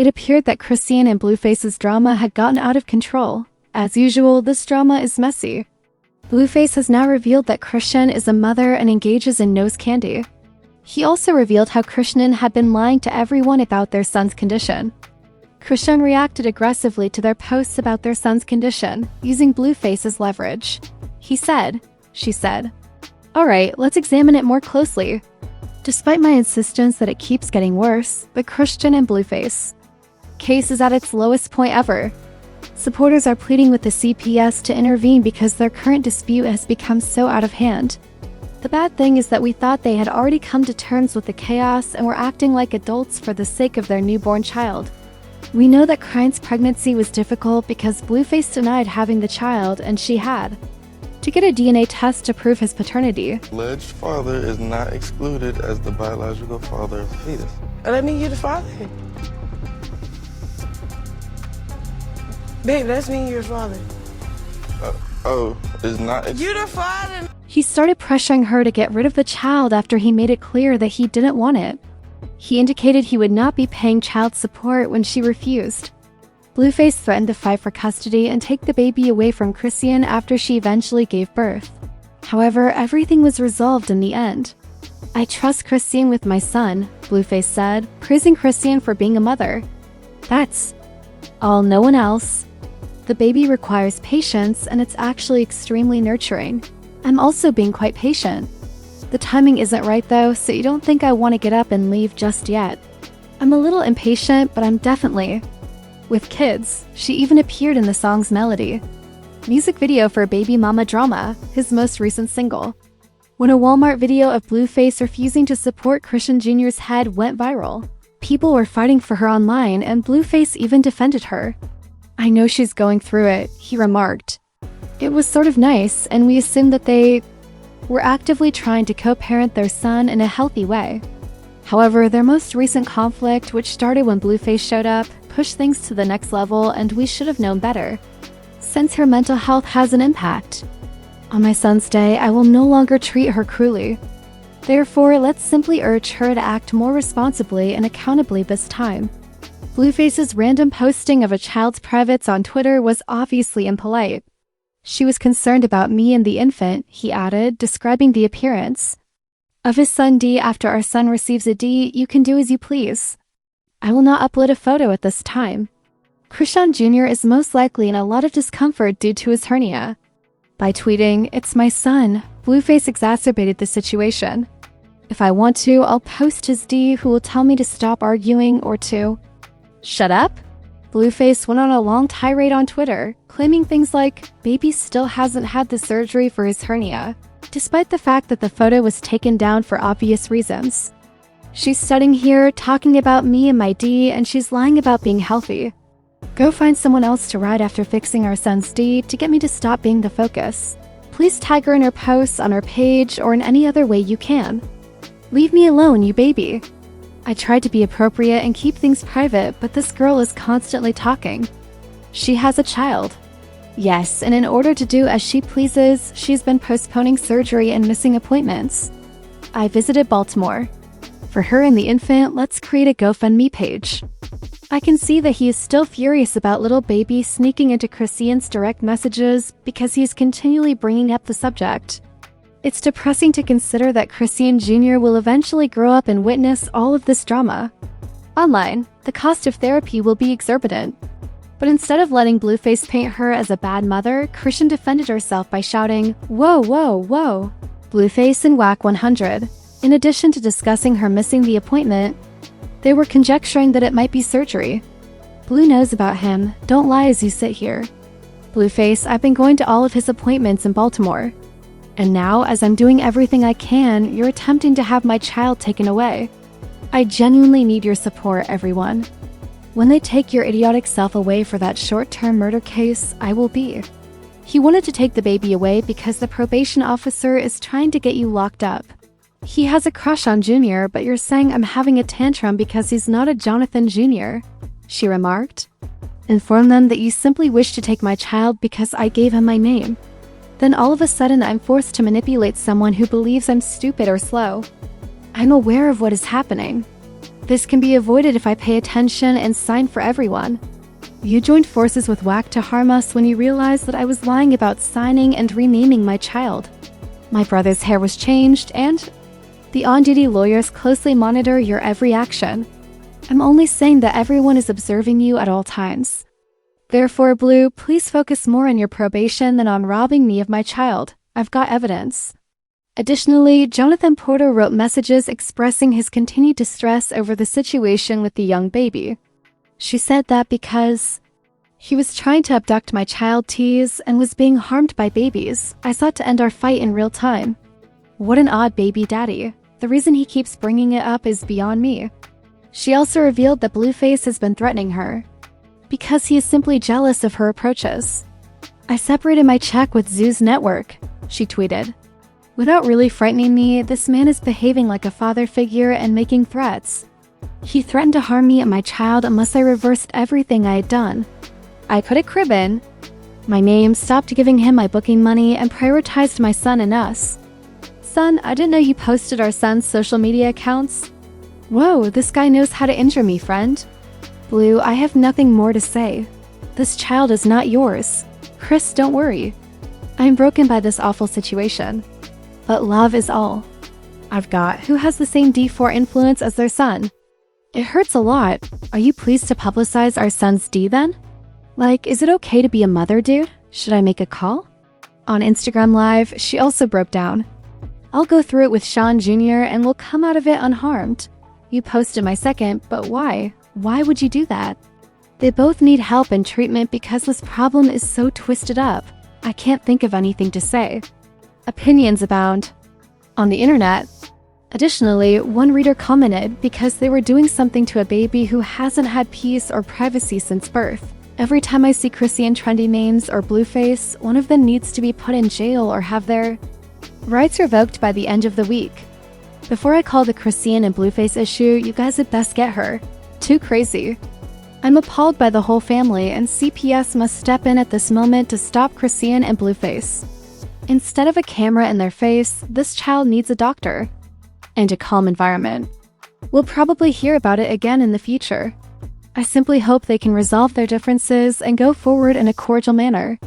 It appeared that Chrisean and Blueface's drama had gotten out of control. As usual, this drama is messy. Blueface has now revealed that Chrisean is a mother and engages in nose candy. He also revealed how Chrisean had been lying to everyone about their son's condition. Chrisean reacted aggressively to their posts about their son's condition, using Blueface as leverage. She said, "Alright, let's examine it more closely." Despite my insistence that it keeps getting worse, the Chrisean and Blueface case is at its lowest point ever. Supporters are pleading with the CPS to intervene because their current dispute has become so out of hand. The bad thing is that we thought they had already come to terms with the chaos and were acting like adults for the sake of their newborn child. We know that Chrisean's pregnancy was difficult because Blueface denied having the child, and she had to get a DNA test to prove his paternity. Alleged father is not excluded as the biological father of the fetus. Let me get the father. Babe, that's me, your father. Is not. You the father. He started pressuring her to get rid of the child after he made it clear that he didn't want it. He indicated he would not be paying child support when she refused. Blueface threatened to fight for custody and take the baby away from Chrisean after she eventually gave birth. However, everything was resolved in the end. "I trust Chrisean with my son," Blueface said, praising Chrisean for being a mother. "That's all, no one else. The baby requires patience, and it's actually extremely nurturing. I'm also being quite patient. The timing isn't right though, so you don't think I want to get up and leave just yet. I'm a little impatient, but I'm definitely with kids." She even appeared in the song's melody. Music video for Baby Mama Drama, his most recent single. When a Walmart video of Blueface refusing to support Chrisean Jr.'s head went viral, people were fighting for her online, and Blueface even defended her. "I know she's going through it," he remarked. "It was sort of nice, and we assumed that they were actively trying to co-parent their son in a healthy way." However, their most recent conflict, which started when Blueface showed up, pushed things to the next level, and we should have known better, since her mental health has an impact. "On my son's day, I will no longer treat her cruelly. Therefore, let's simply urge her to act more responsibly and accountably this time." Blueface's random posting of a child's privates on Twitter was obviously impolite. "She was concerned about me and the infant," he added, describing the appearance of his son D. "After our son receives a D, you can do as you please. I will not upload a photo at this time." Chrisean Jr. is most likely in a lot of discomfort due to his hernia. By tweeting, "It's my son," Blueface exacerbated the situation. "If I want to, I'll post his D who will tell me to stop arguing or to shut up." Blueface went on a long tirade on Twitter, claiming things like, "Baby still hasn't had the surgery for his hernia," despite the fact that the photo was taken down for obvious reasons. "She's sitting here talking about me and my D, and she's lying about being healthy. Go find someone else to ride after fixing our son's D to get me to stop being the focus. Please tag her in her posts on her page or in any other way you can. Leave me alone, you baby. I tried to be appropriate and keep things private, but this girl is constantly talking. She has a child. Yes, and in order to do as she pleases, she's been postponing surgery and missing appointments. I visited Baltimore. For her and the infant, let's create a GoFundMe page." I can see that he is still furious about little baby sneaking into Chrisean's direct messages because he is continually bringing up the subject. It's depressing to consider that Chrisean Jr. will eventually grow up and witness all of this drama. Online, the cost of therapy will be exorbitant. But instead of letting Blueface paint her as a bad mother, Chrisean defended herself by shouting, "Whoa, whoa, whoa." Blueface and Whack 100. In addition to discussing her missing the appointment, they were conjecturing that it might be surgery. "Blue knows about him. Don't lie as you sit here." Blueface, "I've been going to all of his appointments in Baltimore. And now, as I'm doing everything I can, you're attempting to have my child taken away. I genuinely need your support, everyone. When they take your idiotic self away for that short-term murder case, I will be." He wanted to take the baby away because the probation officer is trying to get you locked up. He has a crush on Junior, but you're saying I'm having a tantrum because he's not a Jonathan Jr., she remarked. "Inform them that you simply wish to take my child because I gave him my name. Then all of a sudden I'm forced to manipulate someone who believes I'm stupid or slow. I'm aware of what is happening. This can be avoided if I pay attention and sign for everyone. You joined forces with Whack to harm us when you realized that I was lying about signing and renaming my child. My brother's hair was changed, and the on-duty lawyers closely monitor your every action. I'm only saying that everyone is observing you at all times. Therefore, Blue, please focus more on your probation than on robbing me of my child. I've got evidence. Additionally, Jonathan Porter wrote messages expressing his continued distress over the situation with the young baby. She said that because he was trying to abduct my child Tease and was being harmed by babies, I sought to end our fight in real time. What an odd baby daddy. The reason he keeps bringing it up is beyond me. She also revealed that Blueface has been threatening her because he is simply jealous of her approaches. I separated my check with Zoo's network, she tweeted. Without really frightening me, this man is behaving like a father figure and making threats. He threatened to harm me and my child unless I reversed everything I had done. I put a crib in my name, stopped giving him my booking money, and prioritized my son and us. Son, I didn't know you posted our son's social media accounts. Whoa, this guy knows how to injure me, friend. Blue, I have nothing more to say. This child is not yours. Chris, don't worry. I'm broken by this awful situation. But love is all I've got. Who has the same D4 influence as their son? It hurts a lot. Are you pleased to publicize our son's D then? Like, is it okay to be a mother, dude? Should I make a call? On Instagram Live, she also broke down. I'll go through it with Sean Jr. and we'll come out of it unharmed. You posted my second, but why? Why would you do that? They both need help and treatment because this problem is so twisted up. I can't think of anything to say. Opinions abound on the internet. Additionally, one reader commented because they were doing something to a baby who hasn't had peace or privacy since birth. Every time I see Chrisean trendy names or Blueface, one of them needs to be put in jail or have their rights revoked by the end of the week. Before I call the Chrisean and Blueface issue, you guys had best get her. Too crazy. I'm appalled by the whole family, and CPS must step in at this moment to stop Chrisean and Blueface. Instead of a camera in their face, this child needs a doctor and a calm environment. We'll probably hear about it again in the future. I simply hope they can resolve their differences and go forward in a cordial manner.